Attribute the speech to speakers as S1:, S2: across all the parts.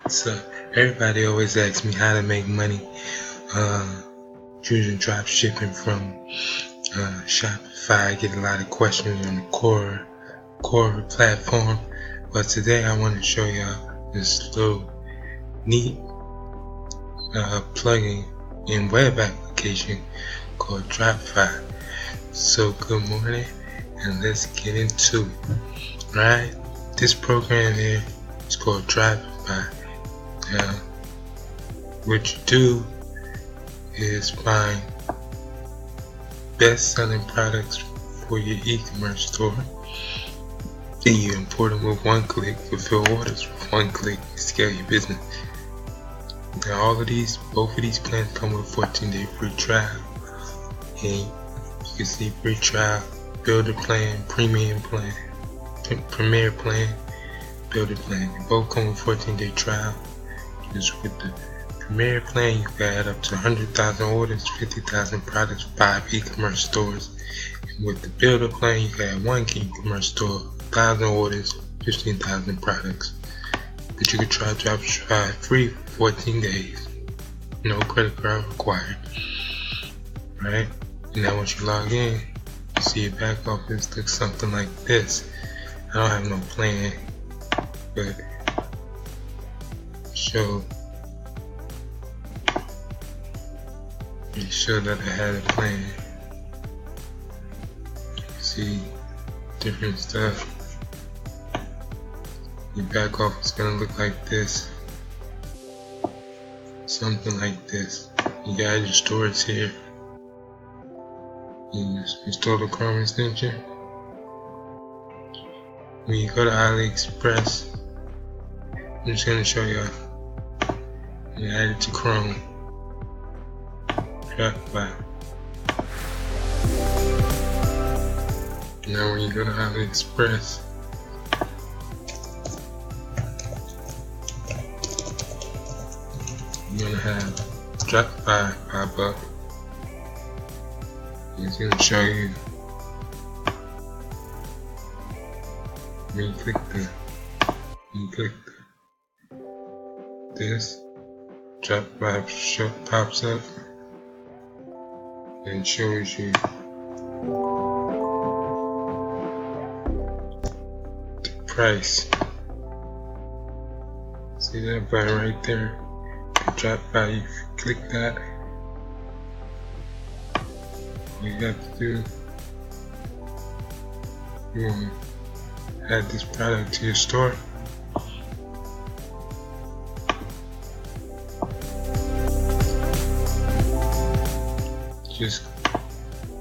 S1: So everybody always asks me how to make money using drop shipping from Shopify. I get a lot of questions on the core platform, but today I want to show y'all this little neat plugin in web application called Dropified. So good morning, and let's get into it. Right, this program here is called Dropified. What you do is find best-selling products for your e-commerce store, and you import them with one click, fulfill orders with one click, and scale your business. Now both of these plans come with a 14-day free trial, and you can see free trial, builder plan, premium plan, premier plan, builder plan. They both come with 14-day trial. Just with the premier plan, you can add up to 100,000 orders, 50,000 products, 5 e-commerce stores. And with the builder plan, you can add 1 e-commerce store, 1,000 orders, 15,000 products. But you can try Dropified free for 14 days. No credit card required. Right? And now once you log in, you see your back office looks something like this. I don't have no plan, but make sure that I had a plan. You can see different stuff. Your back office is gonna look like this, something like this. You got your storage here. You install the Chrome extension. When you go to AliExpress, I'm just gonna show y'all. You add it to Chrome. Dropified. Now when you go to AliExpress, you're gonna have Dropified pop up. It's gonna show you when you click this. Dropified pops up and shows you the price. See that button right there? Dropified, you click that. All you have to do, you want to add this product to your store. Just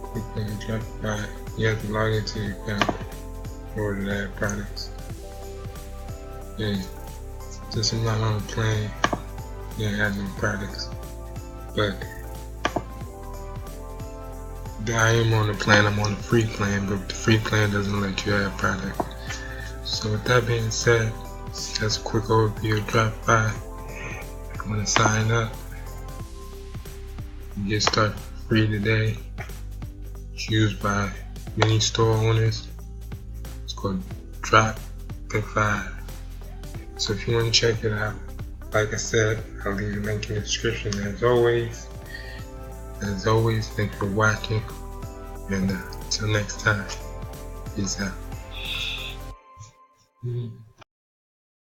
S1: click on Dropified. You have to log into your account in order to add products. And since I'm not on the plan, you ain't add no products. But I am on the plan. I'm on the free plan, but the free plan doesn't let you add product. So with that being said, that's a quick overview of Dropified. If you want to sign up, you get started free today. It's used by many store owners. It's called Dropified. So if you want to check it out, like I said, I'll leave the link in the description. As always, thanks for watching, and until next time, peace out.